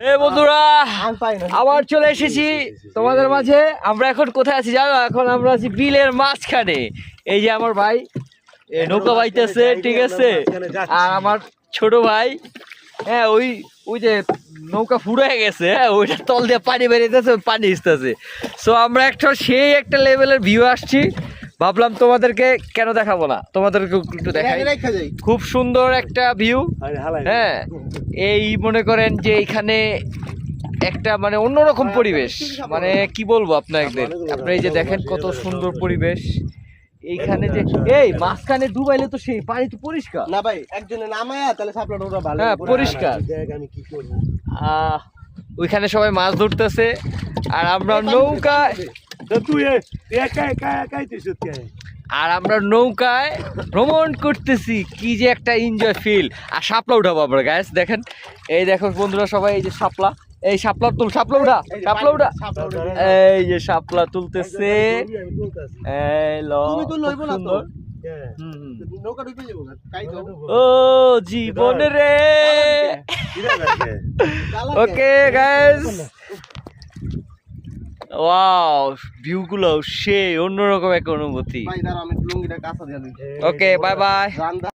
বন্ধুরা আবার চলে এসেছি তোমাদের মাঝে। আমরা এখন কোথায় আছি জানো? এখন আমরা আছি বিলের মাঝখানে। এই যে আমার ভাই নৌকা বাইতেছে, ঠিক আছে, আর আমার ছোট ভাই হ্যাঁ ওই ওই যে নৌকা ফুড়ে গেছে, হ্যাঁ ওইটা তল দিয়ে পানি বেরিয়েছে, পানি আসতেছে। সো আমরা একটা লেভেলের ভিউ আসছি, ভাবলাম তোমাদেরকে কেন দেখাবো না, তোমাদেরকে একটু দেখাই। খুব সুন্দর একটা ভিউ। হ্যাঁ এই মনে করেন যে এইখানে একটা মানে অন্যরকম পরিবেশ, মানে কি বলবো আপনাদের, আপনি এই যে দেখেন কত সুন্দর পরিবেশ এইখানে। যে এই মাঝখানে ডুবাইলে তো সেই পানি তো পরিষ্কার না ভাই, একজনে নামায়া তাহলে সাপলাটা ওরা ভালো। হ্যাঁ পরিষ্কার। আমি কি করব, ওইখানে সবাই মাছ ধরতেছে আর আমরা নৌকায়, তুই একা একা একাই তুই সত্যি আর আমরা নৌকায় ভ্রমণ করতেছি। কি যে একটা এনজয় ফিল। আর শাপলা উঠাবো আমরা গাইস, দেখেন এই দেখো বন্ধুরা সবাই, এই যে শাপলা, এই শাপলা তুল, শাপলা উঠা, শাপলা উঠা, এই যে শাপলা তুলতেছে। এই লো সুন্দর। ও জীবন রে। ওকে গাইস, ওয়াও ভিউ গুলো সেই অন্যরকম একটা অনুভূতি। Okay bye bye.